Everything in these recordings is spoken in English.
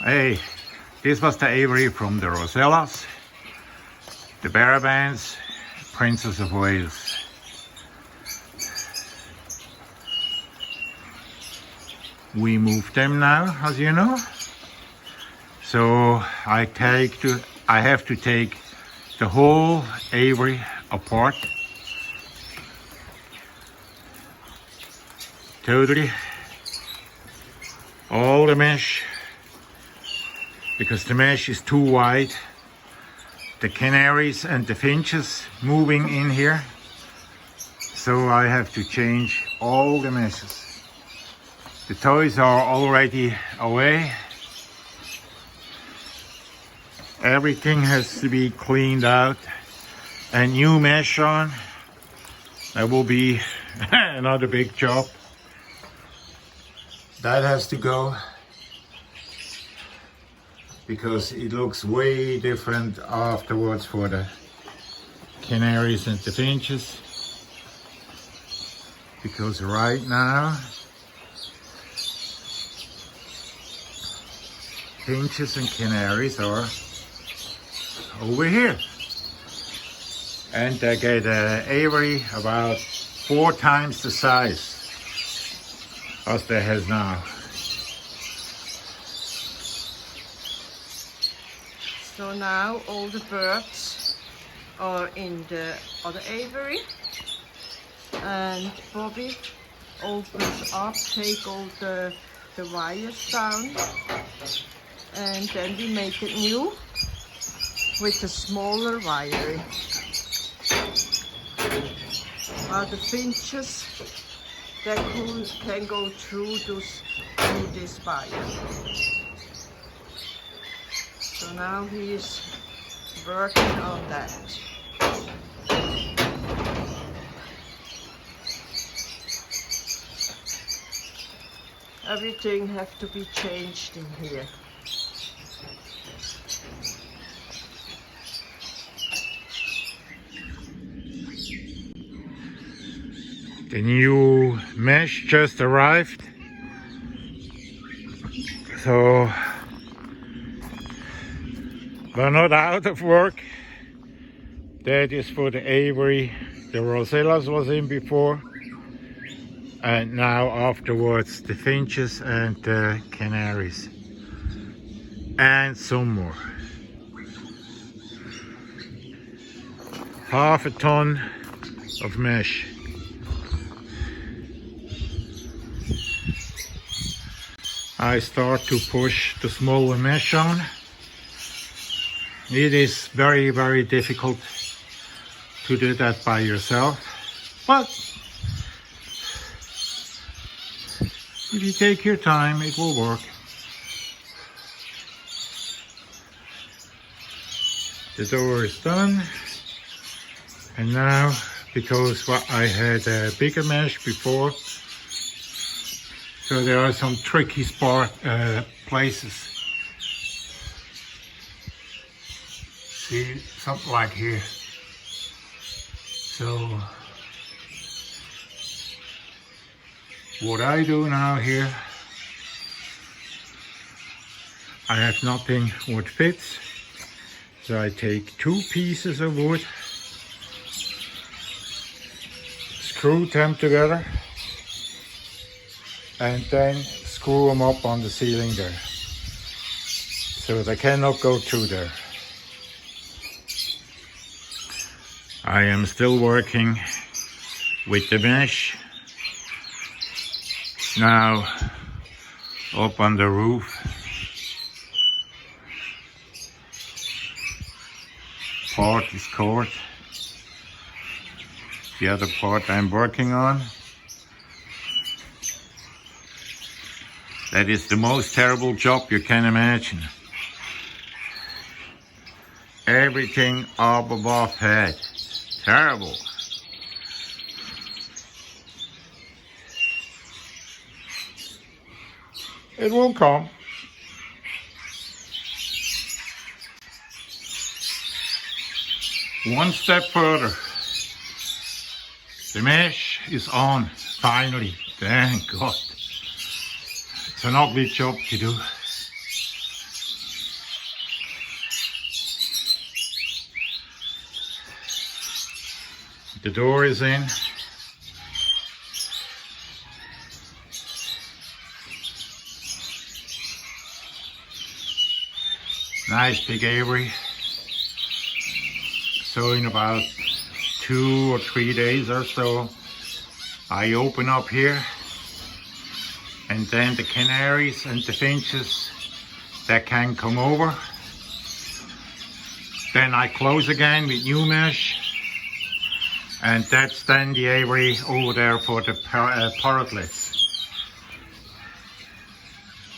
Hey, this was the aviary from the Rosellas, the Barabans, Princess of Wales. We moved them now, as you know. So I have to take the whole aviary apart. Totally. All the mesh, because the mesh is too wide. The canaries and the finches moving in here. So I have to change all the meshes. The toys are already away. Everything has to be cleaned out and new mesh on. That will be another big job. That has to go because it looks way different afterwards for the canaries and the finches. Because right now finches and canaries are over here, and they get an aviary about 4 times the size as they has now. So now all the birds are in the other aviary, and Bobby opens up, take all the wires down, and then we make it new with a smaller wiring. The finches, they can go through this wire. So now he is working on that. Everything has to be changed in here. The new mesh just arrived, so we're not out of work. That is for the aviary the Rosellas was in before, and now afterwards the finches and the canaries, and some more. Half a ton of mesh. I start to push the smaller mesh on. It is very, very difficult to do that by yourself, but if you take your time, it will work. The door is done, and now, because I had a bigger mesh before, so there are some tricky places. See, something like here. So what I do now here, I have nothing what fits. So I take 2 pieces of wood, screw them together, and then screw them up on the ceiling there, so they cannot go through there. I am still working with the mesh now up on the roof. Part is cord, the other part I'm working on. That is the most terrible job you can imagine. Everything up above head. Terrible. It will come. One step further. The mesh is on, finally. Thank God. It's an ugly job to do. The door is in. Nice big aviary. So in about 2 or 3 days or so, I open up here, and then the canaries and the finches that can come over. Then I close again with new mesh, and that's then the aviary over there for the parrotlets.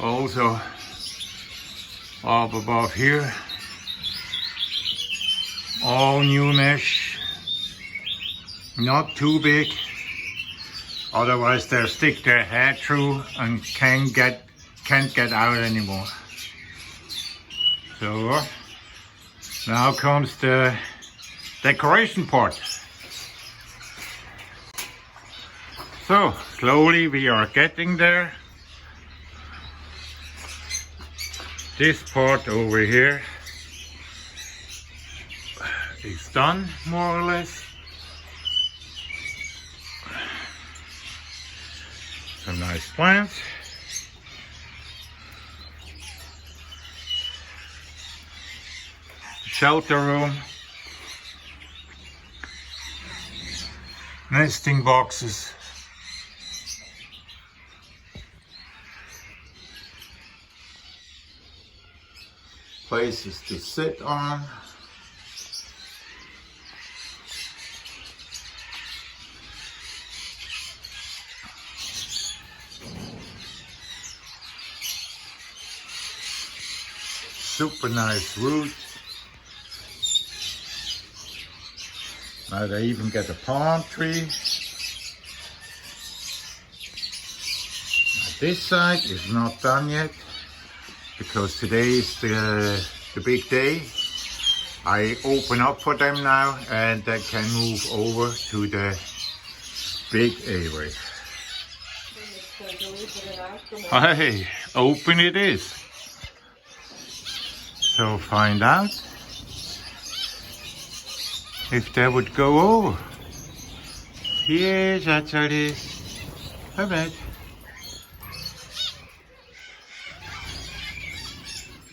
Also up above here, all new mesh, not too big, otherwise they'll stick their head through and can't get out anymore. So now comes the decoration part. So slowly we are getting there. This part over here is done, more or less. Some nice plants. Shelter room. Nesting boxes. Places to sit on. Super nice roots. Now they even get a palm tree. Now this side is not done yet, because today is the big day. I open up for them now, and they can move over to the big aviary. Hey, open it is. So find out if they would go over. Yes, that's how it is. Alright.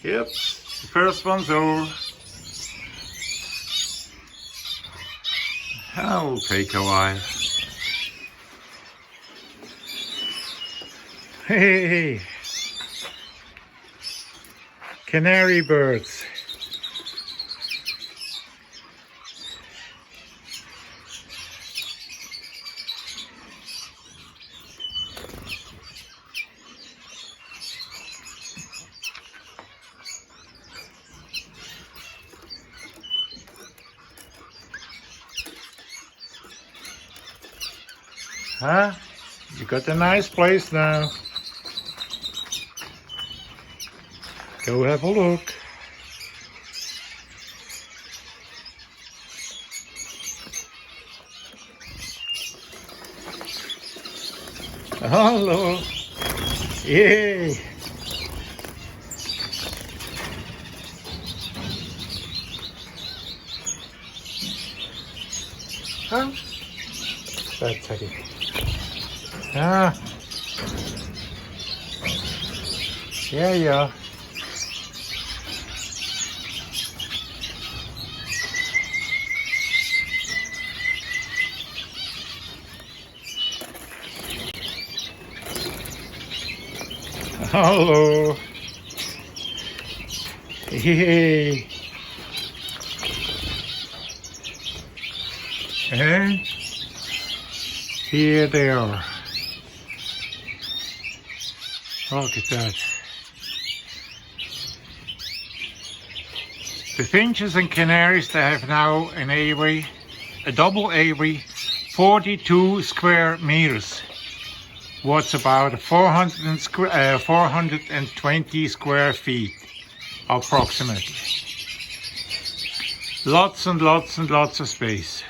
Yep, the first one's over. That'll take a while. Hey, canary birds. Huh? You got a nice place now. Go have a look. Hello. Yay. Huh? That's it. Ah. Yeah, yeah. Hello. Hey. And here they are. Look at that. The finches and canaries, they have now an aviary, a double aviary, 42 square meters. What's about 420 square feet, approximately. Lots and lots and lots of space.